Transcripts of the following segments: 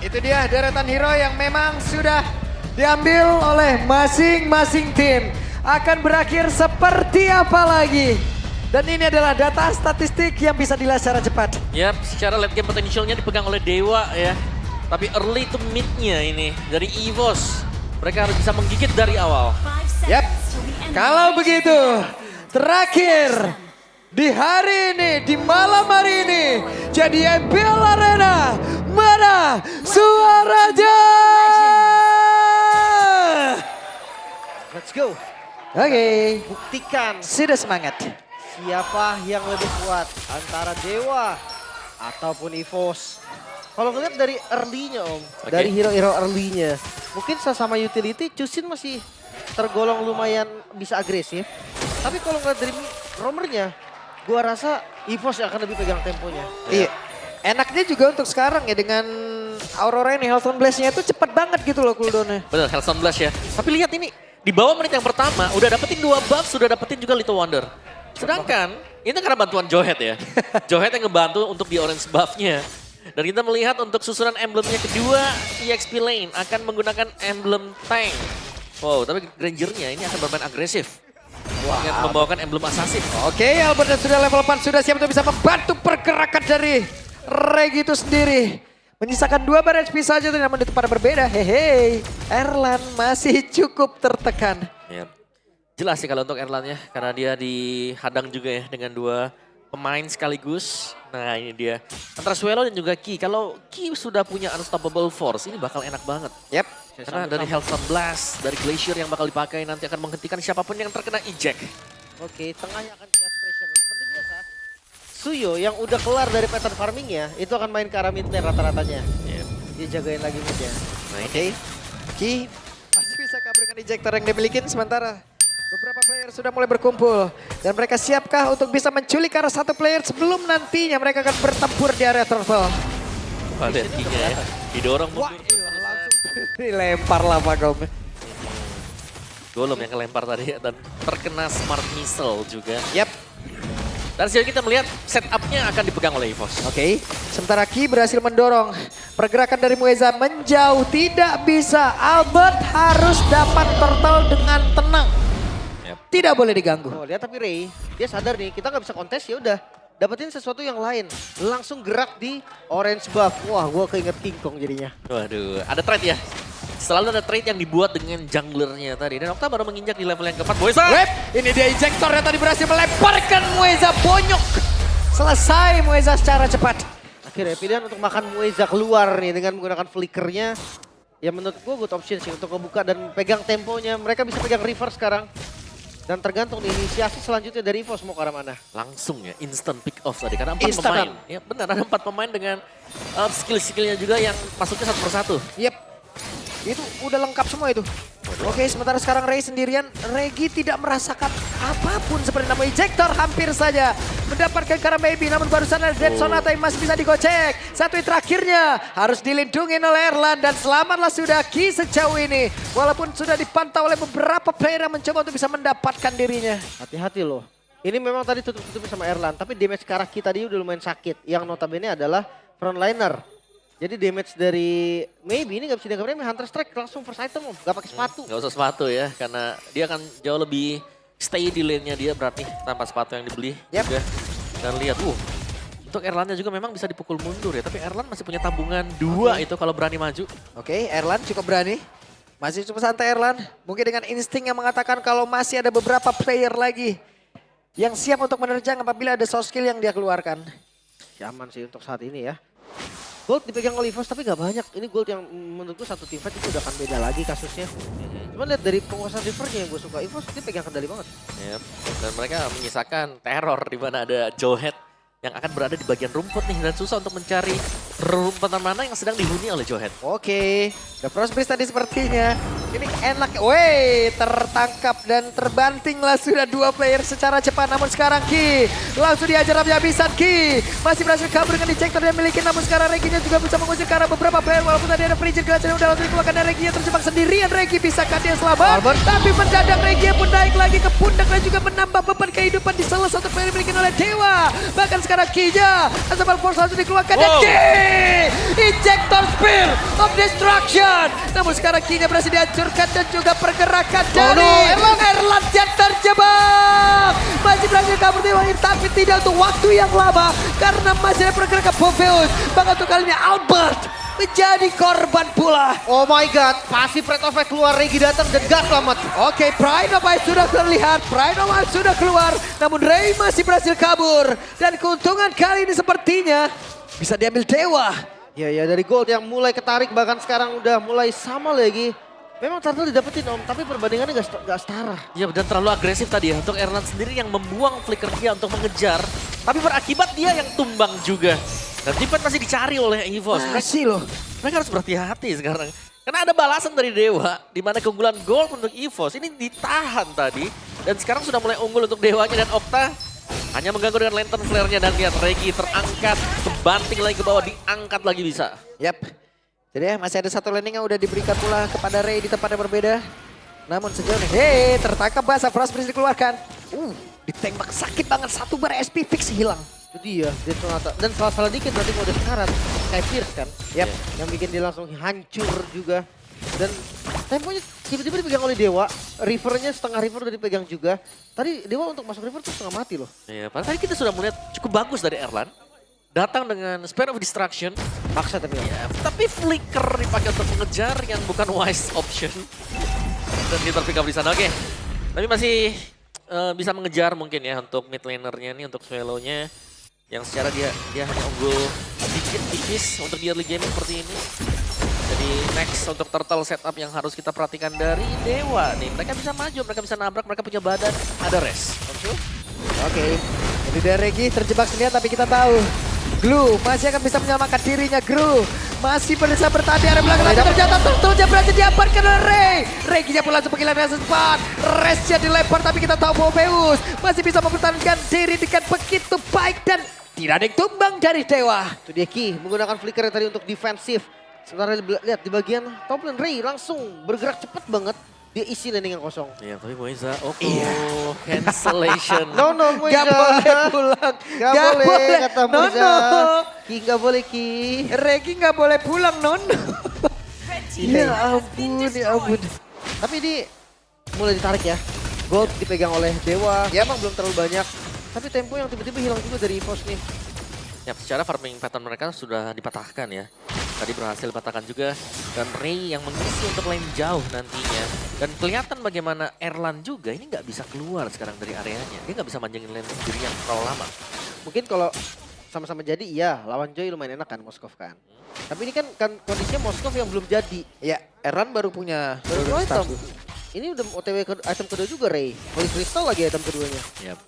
Itu dia deretan hero yang memang sudah diambil oleh masing-masing tim. Akan berakhir seperti apa lagi? Dan ini adalah data statistik yang bisa dilihat secara cepat. Yap, secara late game potentialnya dipegang oleh Dewa ya. Tapi early to mid-nya ini dari EVOS. Mereka harus bisa menggigit dari awal. Yap, kalau begitu terakhir di hari ini, di malam hari ini, jadi MPL Arena mana suaranya? Let's go. Oke, Buktikan sudah semangat. siapa yang lebih kuat antara Dewa ataupun EVOS. Kalau ngeliat dari early-nya Om, Oke. dari hero-hero early-nya, mungkin sama utility Chusin masih tergolong lumayan bisa agresif. Tapi kalau ngeliat dari roamernya, gua rasa EVOS yang akan lebih pegang temponya. Iya. Enaknya juga untuk sekarang ya dengan Aurora ini, Healthstone Blast-nya itu cepet banget gitu loh cooldown-nya. Betul, Hellstone Blast ya. Tapi lihat ini, di bawah menit yang pertama udah dapetin 2 buff, sudah dapetin juga Little Wonder. Sedangkan, ini karena bantuan Johet ya. Johet yang ngebantu untuk di orange buff-nya. Dan kita melihat untuk susunan emblemnya kedua, EXP Lane akan menggunakan emblem tank. Wow, tapi Granger-nya ini akan bermain agresif. Dengan membawakan emblem assassin. Oke, Albert sudah level 4, sudah siap untuk bisa membantu pergerakan dari Regi itu sendiri. Menyisakan 2 bar HP saja, namun itu pada berbeda. Hehe, Erlan masih cukup tertekan. Ya. Jelas sih kalau untuk Erlan ya, karena dia dihadang juga ya dengan 2 pemain sekaligus. Nah ini dia, antara Swallow dan juga Ki. Kalau Ki sudah punya Unstoppable Force, ini bakal enak banget. Yep. Karena dari Hellstone Blast, dari Glacier yang bakal dipakai nanti akan menghentikan siapapun yang terkena eject. Oke, tengahnya akan cash pressure. Seperti biasa, Suyo yang udah kelar dari pattern farmingnya, itu akan main ke arah mid lane rata-ratanya. Dia jagain lagi midnya. Nah Oke, Ki masih bisa kabur dengan ejector yang dimiliki, sementara beberapa player sudah mulai berkumpul. Dan mereka siapkah untuk bisa menculik arah satu player sebelum nantinya mereka akan bertempur di area turtle. Wah, lihat Ki-nya ya, didorong Wah, mundur. iya, langsung dilempar lava gom. Golem yang kelempar tadi dan terkena smart missile juga. Yap. Dan sejauh kita melihat setup-nya akan dipegang oleh EVOS. Oke, sementara Ki berhasil mendorong pergerakan dari Mueza menjauh, tidak bisa. Albert harus dapat turtle dengan tenang. Yap. Tidak boleh diganggu. Oh, lihat tapi Ray, dia sadar nih, kita nggak bisa kontes ya udah. Dapetin sesuatu yang lain, langsung gerak di orange buff. Wah, gua keinget King Kong jadinya. Waduh, ada trade ya. Selalu ada trade yang dibuat dengan junglernya tadi. Dan Okta baru menginjak di level yang keempat. Mueza! Web, ini dia ejector yang tadi berhasil melemparkan Mueza bonyok. Selesai Mueza secara cepat. Akhirnya pilihan untuk makan Mueza keluar nih dengan menggunakan flickernya. Ya menurut gua good option sih untuk ngebuka dan pegang temponya. Mereka bisa pegang river sekarang. Dan tergantung nih inisiasi selanjutnya dari EVOS mau ke arah mana. Langsung ya, instant pick off tadi. Karena 4 Instant. pemain. Ya benar, ada 4 pemain dengan skill-skillnya juga yang masuknya satu persatu. Yep, itu udah lengkap semua itu. Oke, sementara sekarang Ray sendirian. Regi tidak merasakan apapun seperti nama ejector. Hampir saja mendapatkan karena maybe. Namun barusan ada Dead Sonata yang masih bisa digocek. Satu yang terakhirnya harus dilindungi oleh Erlan. Dan selamatlah sudah Ki sejauh ini. Walaupun sudah dipantau oleh beberapa player yang mencoba untuk bisa mendapatkan dirinya. Hati-hati loh. Ini memang tadi tutup-tutupin sama Erlan. Tapi damage ke arah Ki tadi udah lumayan sakit. Yang notabene adalah frontliner. Jadi damage dari maybe ini gak bisa dianggap remeh. Hunter Strike langsung first item Om. Gak pakai sepatu. Gak usah sepatu ya, karena dia akan jauh lebih stay di lane-nya dia berarti tanpa sepatu yang dibeli. Yap. Juga. Dan lihat, untuk Erlannya juga memang bisa dipukul mundur ya. Tapi Erlan masih punya tabungan 2 itu kalau berani maju. Oke, Erlan cukup berani. Masih cukup santai Erlan. Mungkin dengan insting yang mengatakan kalau masih ada beberapa player lagi yang siap untuk menerjang apabila ada soft skill yang dia keluarkan. Aman sih untuk saat ini ya. Gold dipegang oleh EVOS tapi gak banyak. Ini gold yang menurutku satu teamfight itu udah akan beda lagi kasusnya. Cuman lihat dari penguasaan rivernya yang gue suka. EVOS dia pegang kendali banget. Yep. Dan mereka menyisakan teror di mana ada Johet yang akan berada di bagian rumput nih. Dan susah untuk mencari rumputan mana yang sedang dihuni oleh Johet. Oke, The Frost Breeze tadi sepertinya. Ini enak, wey, tertangkap dan terbantinglah sudah 2 player secara cepat. Namun sekarang Ki langsung diajar habis-habisan. Ki masih berhasil kabur dengan ejector yang miliki. Namun sekarang Reginya juga bisa mengusir ke arah beberapa player. Walaupun tadi ada Frigid Glass yang udah langsung dikeluarkan dari Reginya terjebak sendirian. Regi bisakah dia selamat? Tapi mendadak Reginya pun naik lagi ke pundak dan juga menambah beban kehidupan di salah satu player dimiliki oleh Dewa. Bahkan sekarang Ki-nya Unstoppable Force langsung dikeluarkan dan Ki! Ejector Spear of Destruction. Namun sekarang Ki-nya berhasil dihancurkan dan juga pergerakan dari no, Erlan yang terjebak. Masih berhasil kabur di Wahir, tapi tidak untuk waktu yang lama. Karena masih ada pergerakan Popheus. Bahkan untuk kali ini Albert menjadi korban pula. Oh my god, pasif red effect keluar, Regi datang dan gak selamat. Oke, Pride of Ice sudah terlihat, Pride of Ice sudah keluar, namun Ray masih berhasil kabur. Dan keuntungan kali ini sepertinya bisa diambil Dewa. Ya dari Gold yang mulai ketarik, bahkan sekarang udah mulai sama lagi. Memang turtle didapetin Om, tapi perbandingannya gak setara. Ya dan terlalu agresif tadi ya untuk Erlan sendiri yang membuang flicker dia untuk mengejar. Tapi berakibat dia yang tumbang juga. Dan Tipen masih dicari oleh EVOS. Masih loh. Mereka harus berhati-hati sekarang. Karena ada balasan dari Dewa. Di mana keunggulan Gold untuk EVOS ini ditahan tadi. Dan sekarang sudah mulai unggul untuk Dewanya dan Okta. Hanya mengganggu dengan lantern flare-nya dan lihat Regi terangkat. Kebanting lagi ke bawah, diangkat lagi bisa. Yap. Jadi ya masih ada satu landing yang udah diberikan pula kepada Ray di tempat yang berbeda. Namun sejauh ini, tertangkap basah, Frost Breeze dikeluarkan. Ditembak sakit banget, satu bar SP fix hilang. Itu dia Sonata. Dan salah dikit berarti mau udah sekarat. Kayak Pierce kan. Yap. Yang bikin dia langsung hancur juga. Dan temponya tiba-tiba dipegang oleh Dewa. Rivernya setengah river udah dipegang juga. Tadi Dewa untuk masuk river tuh setengah mati loh. Ya, padahal tadi kita sudah melihat cukup bagus dari Erlan. Datang dengan Spare of Destruction. Paksa tapi Ya, tapi flicker dipakai untuk mengejar yang bukan wise option. Dan dia terpick up di sana. Oke. Tapi masih bisa mengejar mungkin ya untuk mid lanernya nih, untuk Swallow-nya. Yang secara dia hanya unggul sedikit tipis untuk di early gaming seperti ini. Jadi next untuk turtle setup yang harus kita perhatikan dari Dewa nih. Mereka bisa maju, mereka bisa nabrak, mereka punya badan, ada res. Oke. Jadi dari Regi terjebak sendirian tapi kita tahu. Glue masih akan bisa menyelamatkan dirinya. Glue masih berusaha bertahan di area belakang. Tapi ternyata turtle-nya berhasil diamankan oleh Ray. Regi-nya pun langsung penghilangan sempat. Resnya dilempar tapi kita tahu Popheus masih bisa mempertahankan diri dengan begitu baik. Dan tidak ada yang tumbang dari Dewa. itu dia Ki menggunakan flicker tadi untuk defensif. Sementara lihat di bagian top lane Ray langsung bergerak cepat banget. Dia isi landing yang kosong. Iya, tapi Moiza, cancellation. No, Moiza. Gak boleh pulang. Gak boleh, kata No, Moiza. no. Ki gak boleh Ki. Regi gak boleh pulang, Nono. Ya ampun, ya ampun. Tapi ini mulai ditarik ya. Gold dipegang oleh Dewa. Ya emang belum terlalu banyak. Tapi tempo yang tiba-tiba hilang juga dari EVOS nih. Ya, secara farming pattern mereka sudah dipatahkan ya. Tadi berhasil dipatahkan juga. Dan Ray yang mengisi untuk lane jauh nantinya. Dan kelihatan bagaimana Erlan juga ini nggak bisa keluar sekarang dari areanya. Dia nggak bisa manjangin lane sendirian terlalu lama. Mungkin kalau sama-sama jadi iya lawan Joy lumayan enak kan Moskov kan. Tapi ini kan kondisinya Moskov yang belum jadi. Ya, Erlan baru punya Baru item. Ini udah OTW ke item kedua juga Ray. Holy Crystal lagi item keduanya. Yap.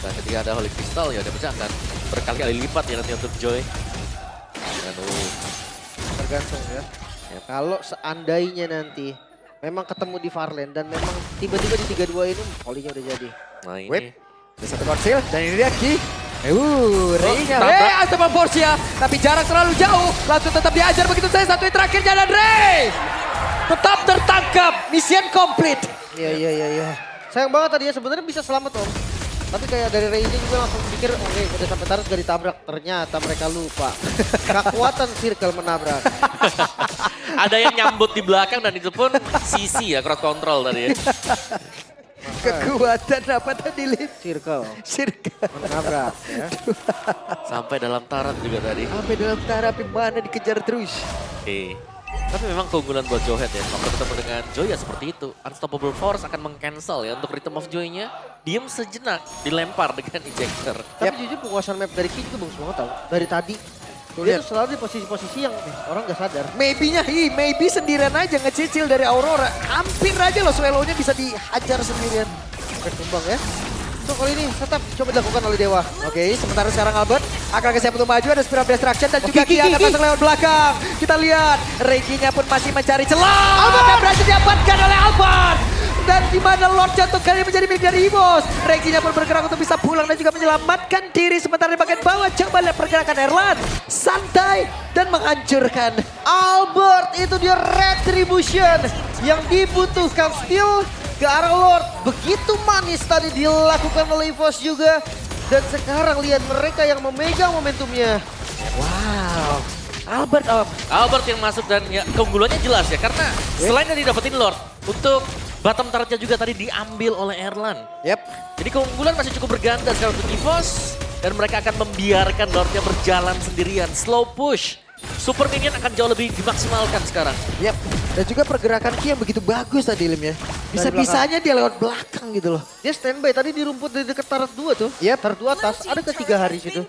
Dan ketika ada Holy Crystal ya udah pecah akan berkali-kali lipat ya nanti untuk Joy. Dan Tergantung ya. Yap. Kalau seandainya nanti memang ketemu di Farland dan memang tiba-tiba di 3-2 ini Holy-nya udah jadi. Nah ini. Wait. Ada satu konsil dan ini dia Ki. Ray-nya. tabrak. Astagfirullah Borsia. Tapi jarak terlalu jauh. Langsung tetap diajar begitu saja. Satu yang terakhirnya dan Ray. Tetap tertangkap. Mission complete. Iya. Sayang banget tadi ya sebenarnya bisa selamat Om. Tapi kayak dari Ray-nya juga langsung pikir oke udah sampai taruh gak ditabrak. Ternyata mereka lupa. Kekuatan circle menabrak. Ada yang nyambut di belakang dan itu pun CC ya, crowd control tadi ya. Kekuatan apa tadi, Lip? Circle Sirka. menabrak ya. Sampai dalam tarot juga tadi. Sampai dalam taraf mana dikejar terus. Oke. Tapi memang keunggulan buat Joehead ya. Waktu ketemu dengan Joy ya seperti itu. Unstoppable Force akan meng-cancel ya untuk Rhythm of Joy-nya. Diem sejenak, dilempar dengan ejector. Tapi jujur penguasaan map dari Ki itu bagus banget tau. Dari tadi. Dia tuh selalu di posisi-posisi yang orang gak sadar. Maybe-nya, maybe sendirian aja ngecicil dari Aurora. Hampir aja loh Swallow-nya bisa dihajar sendirian. Berkembang ya. So kali ini tetap coba dilakukan oleh Dewa. Oke, sementara sekarang Albert akan ke siap untuk maju. Ada Spiral Destruction dan juga Ki, Ki akan masuk lewat belakang. Kita lihat, Regi-nya pun masih mencari celah. Albert yang berhasil diamankan oleh Albert. Dan di mana Lord jatuh kali ini menjadi milik dari EVOS. Regi-nya pun bergerak untuk bisa pulang dan juga menyelamatkan diri. Sementara di bagian bawah, coba lihat pergerakan Erlan. Santai dan menghancurkan. Albert itu dia retribution yang dibutuhkan still ke arah Lord. Begitu manis tadi dilakukan oleh EVOS juga. Dan sekarang lihat mereka yang memegang momentumnya. Wow. Albert Om. Albert yang masuk dan ya keunggulannya jelas ya. Karena selain dari dapetin Lord, untuk bottom turretnya juga tadi diambil oleh Erlan. Yep. Jadi keunggulan masih cukup berganda sekarang untuk EVOS. Dan mereka akan membiarkan Lordnya berjalan sendirian. Slow push. Super minion akan jauh lebih dimaksimalkan sekarang. Yep. Dan juga pergerakan Ki yang begitu bagus tadi Lim ya. Bisa-bisanya dia lewat belakang gitu loh. Dia standby tadi di rumput di dekat turret 2 tuh. Yep. Turret 2 atas, ada ke 3 hari situ.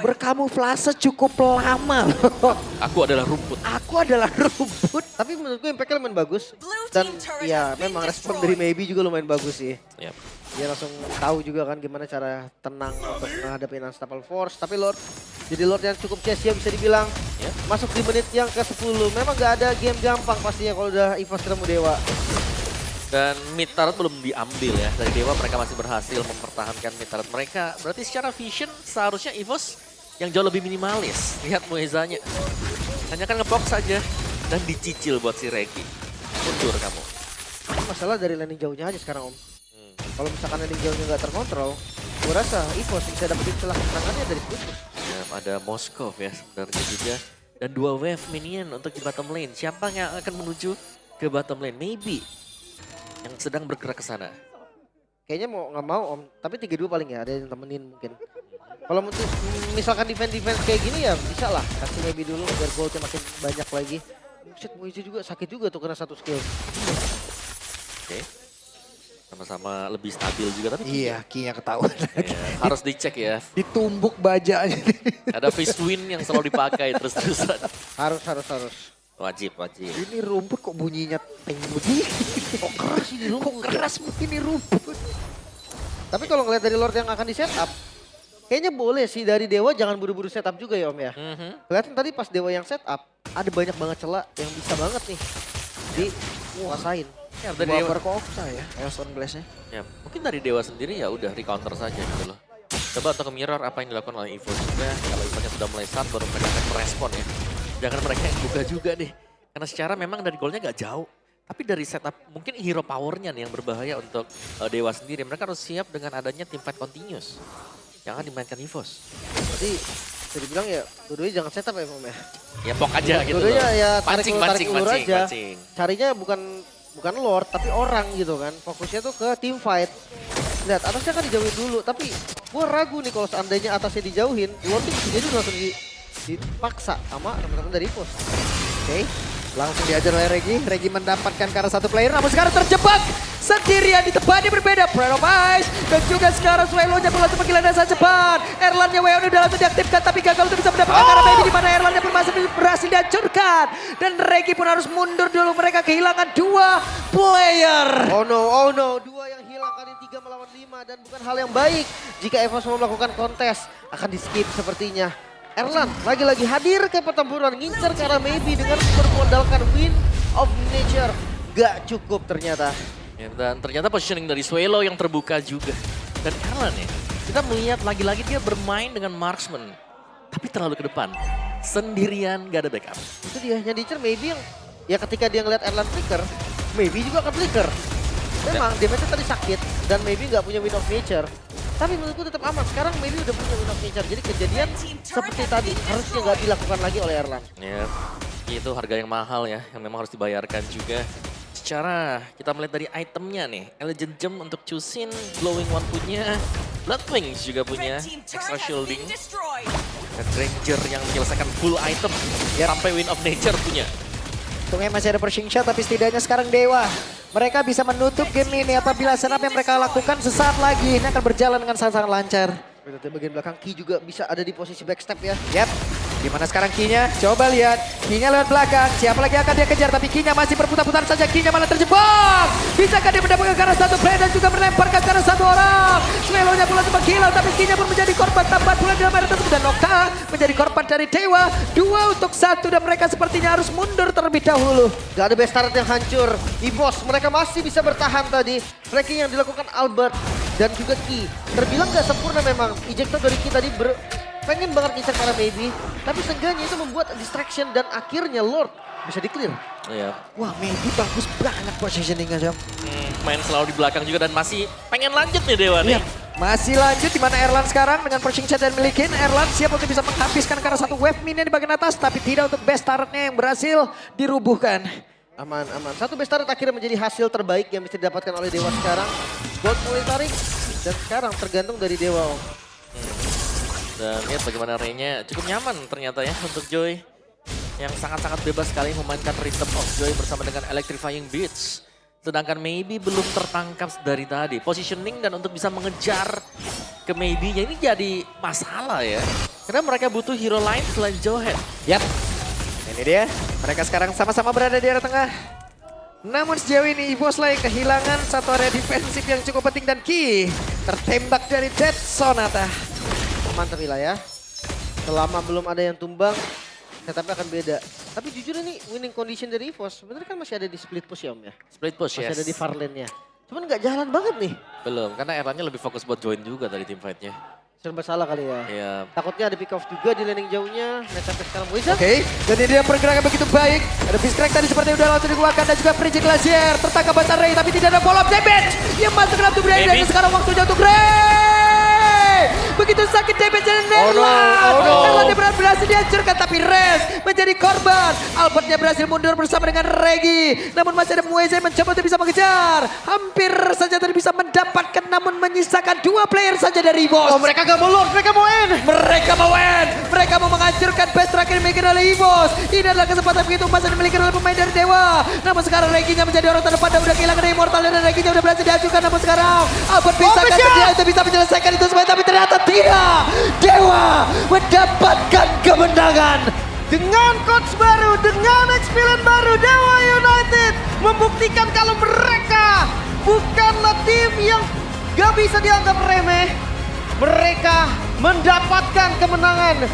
Berkamuflase cukup lama loh. Aku adalah rumput. Aku adalah rumput. Tapi menurut gue Impact-nya lumayan bagus. Dan ya memang respon dari Maybe juga lumayan bagus sih. Yep. Dia langsung tahu juga kan gimana cara tenang untuk menghadapi Unstoppable Force. Tapi Lord, jadi Lord yang cukup sia-sia bisa dibilang. Yep. Masuk di menit yang ke-10. Memang gak ada game gampang pastinya kalau udah EVOS ketemu Dewa. Dan mid turret belum diambil ya. Dari Dewa mereka masih berhasil mempertahankan mid turret mereka. Berarti secara vision seharusnya EVOS yang jauh lebih minimalis. Lihat Moezanya. Hanya kan ngepok saja. Dan dicicil buat si Regi. Mundur kamu. Masalah dari landing jauhnya aja sekarang Om. Kalau misalkan landing jauhnya nggak terkontrol, gue rasa EVOS bisa dapetin celah kemenangannya dari Squidward. Ya, ada Moskov ya sebenarnya juga. Dan 2 wave minion untuk di bottom lane. Siapa yang akan menuju ke bottom lane? Maybe. Yang sedang bergerak ke sana. Kayaknya mau nggak mau Om, tapi 3-2 paling ya, ada yang temenin mungkin. Kalau misalkan defense kayak gini ya bisa lah, kasih Maybe dulu biar goldnya makin banyak lagi. Buset, Moizu juga sakit juga tuh kena satu skill. Oke. Sama-sama lebih stabil juga tapi Iya, Ki-nya ketahuan. ya, harus dicek ya. Ditumbuk bajanya. Ada fist win yang selalu dipakai terus-terusan. Harus. Wajib. Ini rumput kok bunyinya peng begini. Kok keras ini Kok rumput? keras begini rumput. Tapi kalau ngeliat dari Lord yang akan di setup, kayaknya boleh sih dari Dewa jangan buru-buru setup juga ya Om ya. Kelihatan tadi pas Dewa yang setup, ada banyak banget celah yang bisa banget nih dikuasain. Ya, dari Dewa. Berkoksa ya, Eos on Blast-nya. Ya, mungkin dari Dewa sendiri ya udah recounter saja gitu loh. Coba untuk mirror apa yang dilakukan oleh Evo juga. Kalau Evo-nya sudah mulai start baru mereka akan merespon ya. Jangan mereka yang buka juga deh. Karena secara memang dari golnya gak jauh. Tapi dari setup mungkin hero powernya nih yang berbahaya untuk Dewa sendiri. Mereka harus siap dengan adanya team fight continuous yang akan dimainkan EVOS. Berarti bisa dibilang ya dua-duanya jangan setup ya Om ya. Ya pok aja gitu loh. Dua-duanya ya tarik ulur aja. Pancing. Carinya bukan Lord tapi orang gitu kan. Fokusnya tuh ke team fight. Lihat atasnya kan dijauhin dulu, tapi gue ragu nih kalau seandainya atasnya dijauhin, Lord tuh bisa jadi langsung dipaksa sama teman-teman dari pos. Oke, langsung diajar oleh Regi. Regi mendapatkan karena satu player, namun sekarang terjebak sendirian di tempat yang berbeda. Pride of Ice dan juga sekarang Swelo-nya pun langsung menggila dasar cepat. Erlan-nya WO udah langsung diaktifkan tapi gagal untuk bisa mendapatkan karena baby di mana Erlan-nya pun masih berhasil dihancurkan. Dan Regi pun harus mundur dulu, mereka kehilangan 2 player. Oh no, 2 yang hilang kali 3 melawan 5 dan bukan hal yang baik jika EVOS mau melakukan kontes. Akan di skip sepertinya. Erlan lagi-lagi hadir ke pertempuran, ngincer ke arah Maybe dengan bermodalkan Wind of Nature. Gak cukup ternyata. Ya, dan ternyata positioning dari Swelo yang terbuka juga. Dan Erlan ya, kita melihat lagi-lagi dia bermain dengan marksman. Tapi terlalu ke depan. Sendirian, gak ada backup. Itu dia, yang diincer Maybe yang ya ketika dia ngeliat Erlan flicker, Maybe juga akan flicker. Memang damage-nya tadi sakit dan Maybe nggak punya Wind of Nature. Tapi menurutku tetap aman, sekarang Maybe udah punya Wind of Nature. Jadi kejadian seperti tadi harusnya nggak dilakukan lagi oleh Erlan. Ya, itu harga yang mahal ya, yang memang harus dibayarkan juga. Secara kita melihat dari itemnya nih, Elegant Gem untuk Chusin, Glowing One punya, Blood Wings juga punya, Extra Shielding, dan Ranger yang menyelesaikan full item, sampai Wind of Nature punya. Untungnya masih ada pushing shot, tapi setidaknya sekarang Dewa. Mereka bisa menutup game ini apabila setup yang mereka lakukan sesaat lagi. Ini akan berjalan dengan sangat lancar. Berarti bagian belakang Ki juga bisa ada di posisi backstep ya. Yap. Gimana sekarang Ki-nya? Coba lihat. Ki-nya lewat belakang. Siapa lagi akan dia kejar? Tapi Ki-nya masih berputar-putar saja. Ki-nya malah terjebak. Bisakah dia mendapatkan ke arah satu player dan juga melemparkan ke arah satu orang? Swelo-nya pula sempat hilang. Tapi Ki-nya pun menjadi korban tambahan pula dalam area tersebut. Dan Nokta menjadi korban dari Dewa. 2-1 dan mereka sepertinya harus mundur terlebih dahulu. Gak ada best turret yang hancur. EVOS mereka masih bisa bertahan tadi. Flanking yang dilakukan Albert dan juga Ki. Terbilang gak sempurna memang. Ejector dari Ki tadi pengen banget ngincer karena Maybe. Tapi seenggaknya itu membuat distraction dan akhirnya Lord bisa di-clear. Iya. Wah, Maybe bagus banget positioning-nya, Jam. Main selalu di belakang juga dan masih pengen lanjut nih Dewa nih. Iya. Masih lanjut di mana Erlan sekarang dengan pushing chat dan milikin. Erlan siap untuk bisa menghabiskan karena satu wave minion di bagian atas. Tapi tidak untuk best turretnya yang berhasil dirubuhkan. Aman. Satu best turret akhirnya menjadi hasil terbaik yang bisa didapatkan oleh Dewa sekarang. Gold mulai tarik dan sekarang tergantung dari Dewa. Dan lihat bagaimana Ray-nya cukup nyaman ternyata ya untuk Joy. Yang sangat-sangat bebas sekali memainkan Rhythm of Joy bersama dengan Electrifying Beats. Sedangkan Maybe belum tertangkap dari tadi. Positioning dan untuk bisa mengejar ke Maybe-nya ini jadi masalah ya. Karena mereka butuh hero lain selain Johet. Yap, ini dia. Mereka sekarang sama-sama berada di area tengah. Namun sejauh ini EVOS lah yang kehilangan satu area defensif yang cukup penting. Dan Ki tertembak dari Dead Sonata. Mantap ya. Selama belum ada yang tumbang, setupnya akan beda. Tapi jujur ini winning condition dari EVOS sebenarnya kan masih ada di split push ya Om ya. Split push Masih yes. ada di far lane-nya. Cuman nggak jalan banget nih. Belum, karena Erlannya lebih fokus buat join juga dari team fight-nya. Serba salah kali ya. Iya. Takutnya ada pick off juga di laning jauhnya. Match-up sekarang Moiza. Oke, dan ini dia pergerakan begitu baik. Ada Fist Crack tadi seperti udah langsung dikeluarkan dan juga Frigid Glacier. Tertangkap basar Ray tapi tidak ada follow up damage. Yang masuk ke dalam tubuh Ray dan Maybe. sekarang waktunya untuk Ray. Begitu sakit damage dari Erlan. Erlan berhasil dihancurkan tapi Rez menjadi korban. Albertnya berhasil mundur bersama dengan Regi. Namun masih ada Moiza yang mencoba untuk bisa mengejar. Hampir saja tadi bisa mendapatkan namun menyisakan 2 player saja dari EVOS. Oh mereka gak mau lord, mereka mau end. Mereka mau win. Mereka mau menghancurkan best terakhir yang dimiliki oleh EVOS. Ini adalah kesempatan begitu emas yang dimiliki oleh pemain dari Dewa. Namun sekarang Reginya menjadi orang terdepan dan udah kehilangan dari Immortal dan Reginya udah berhasil dihancurkan. Namun sekarang Albert bisa dia untuk bisa menyelesaikan itu semua. Tapi ternyata tidak. Dewa mendapatkan kemenangan. Dengan coach baru, dengan experience baru, Dewa United membuktikan kalau mereka bukanlah tim yang gak bisa dianggap remeh. Mereka mendapatkan kemenangan